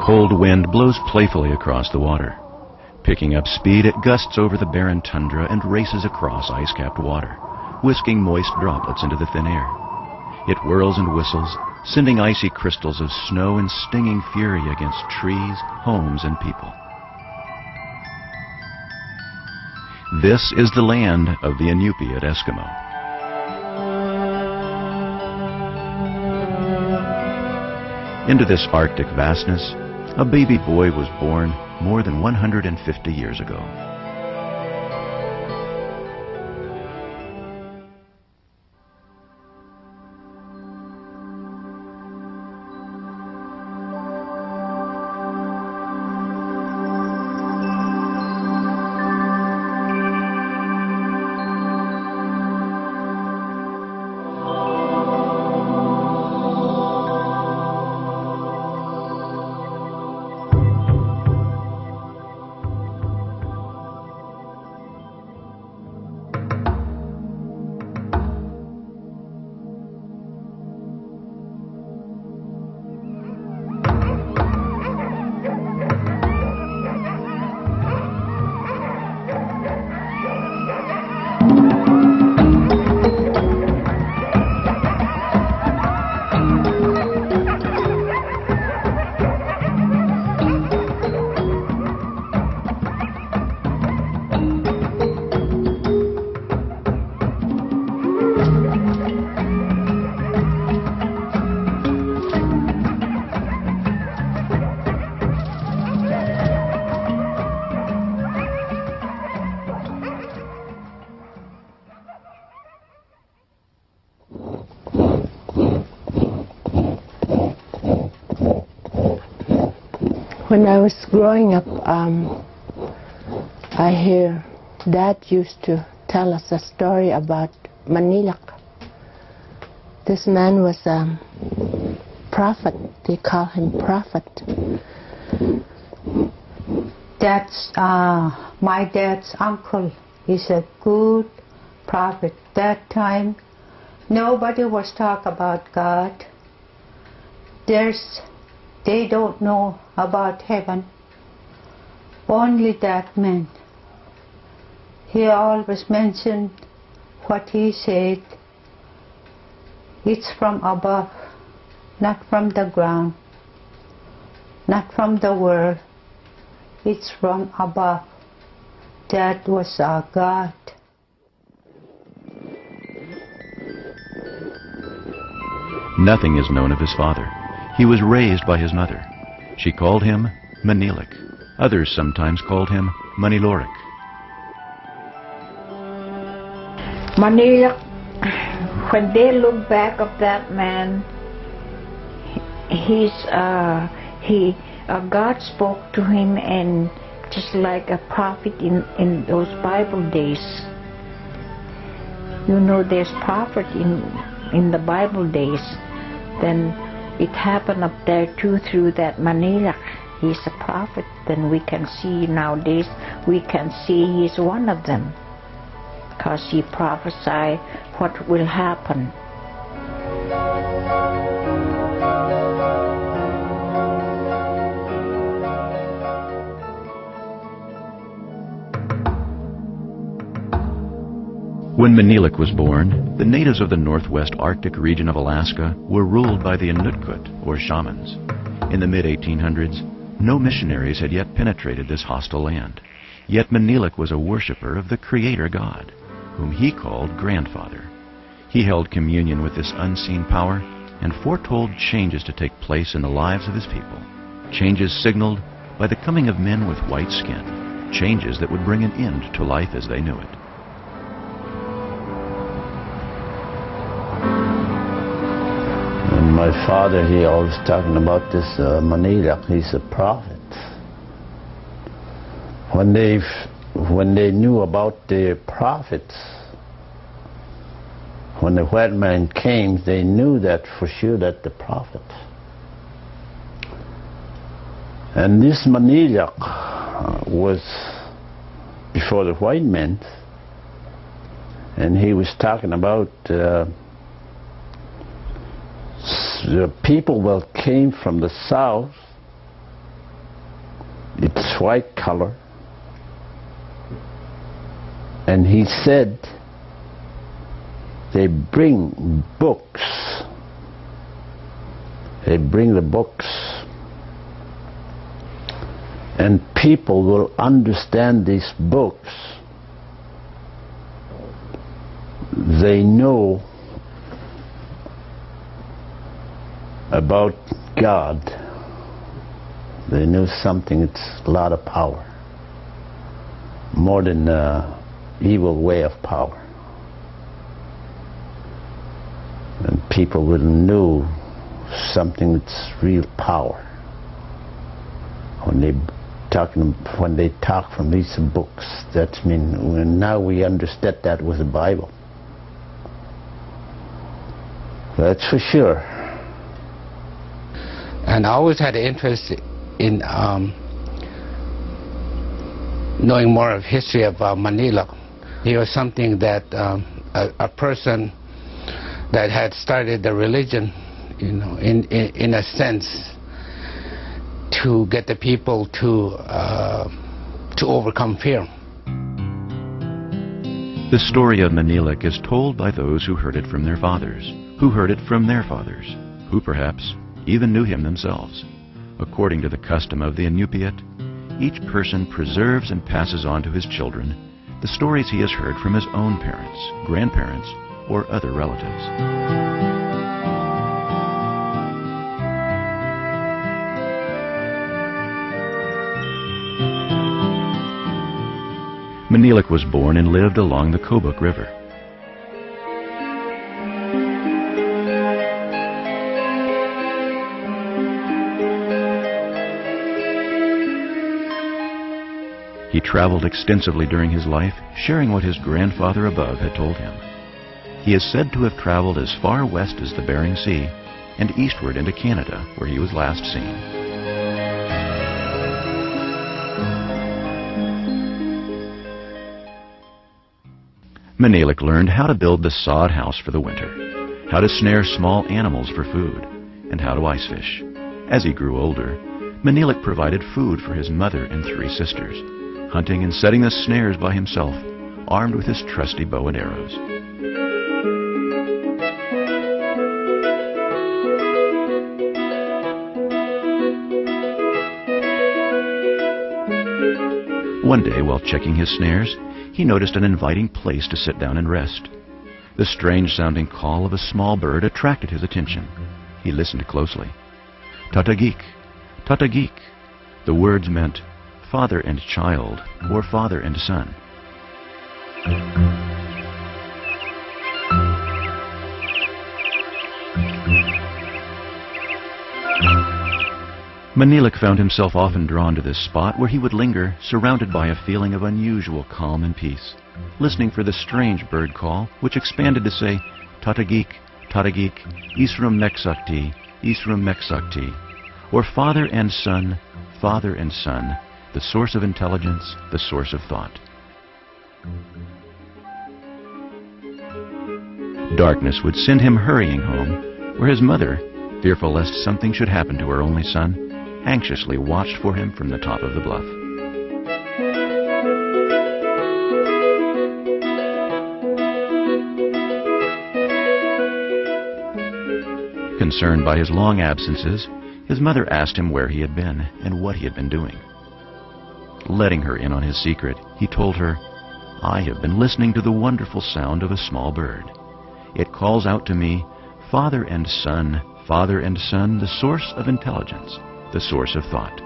cold wind blows playfully across the water. Picking up speed, it gusts over the barren tundra and races across ice-capped water, whisking moist droplets into the thin air. It whirls and whistles, sending icy crystals of snow in stinging fury against trees, homes, and people. This is the land of the Inupiat Eskimo. Into this Arctic vastness, a baby boy was born more than 150 years ago. When I was growing up, I hear Dad used to tell us a story about Maniilaq. This man was a prophet. They call him prophet. That's my dad's uncle. He's a good prophet. That time, nobody was talking about God. They don't know about heaven. Only that man. He always mentioned what he said. It's from above, not from the ground, not from the world. It's from above. That was our God. Nothing is known of his father. He was raised by his mother. She called him Maniilaq. Others sometimes called him Maniilaq. Maniilaq, when they look back of that man, God spoke to him, and just like a prophet in those Bible days. You know, there's prophet in the Bible days. Then it happened up there too through that Maniilaq. He's a prophet. Then we can see nowadays, we can see he's one of them, because he prophesied what will happen. When Maniilaq was born, the natives of the northwest Arctic region of Alaska were ruled by the Inutkut, or shamans. In the mid-1800s, no missionaries had yet penetrated this hostile land. Yet Maniilaq was a worshiper of the Creator God, whom he called Grandfather. He held communion with this unseen power and foretold changes to take place in the lives of his people. Changes signaled by the coming of men with white skin. Changes that would bring an end to life as they knew it. My father, he always talking about this Maniilaq. He's a prophet. When they knew about the prophets, when the white man came, they knew that for sure that the prophet. And this Maniilaq was before the white men, and he was talking about the people that came from the south white color, and he said they bring books. They bring the books, and people will understand these books. They know about God. They know something. It's a lot of power, more than evil way of power. And people will know something that's real power when they talk from these books. That means now we understand that was the Bible. That's for sure. And I always had an interest in knowing more of history of Maniilaq. He was something that a person that had started the religion, you know, in a sense, to get the people to overcome fear. The story of Maniilaq is told by those who heard it from their fathers, who heard it from their fathers, who perhaps even knew him themselves. According to the custom of the Inupiat, each person preserves and passes on to his children the stories he has heard from his own parents, grandparents, or other relatives. Maniilaq was born and lived along the Kobuk River. He traveled extensively during his life, sharing what his grandfather above had told him. He is said to have traveled as far west as the Bering Sea and eastward into Canada, where he was last seen. Maniilaq learned how to build the sod house for the winter, how to snare small animals for food, and how to ice fish. As he grew older, Maniilaq provided food for his mother and 3 sisters, hunting and setting the snares by himself, armed with his trusty bow and arrows. One day, while checking his snares, he noticed an inviting place to sit down and rest. The strange-sounding call of a small bird attracted his attention. He listened closely. Tatagik, Tatagik. The words meant father and child, or father and son. Maniilaq found himself often drawn to this spot where he would linger, surrounded by a feeling of unusual calm and peace, listening for the strange bird call, which expanded to say, Tatagik, Tatagik, Isrum Meksakti, Isrum Meksakti, or father and son, the source of intelligence, the source of thought. Darkness would send him hurrying home, where his mother, fearful lest something should happen to her only son, anxiously watched for him from the top of the bluff. Concerned by his long absences, his mother asked him where he had been and what he had been doing. Letting her in on his secret, he told her, "I have been listening to the wonderful sound of a small bird. It calls out to me, father and son, the source of intelligence, the source of thought."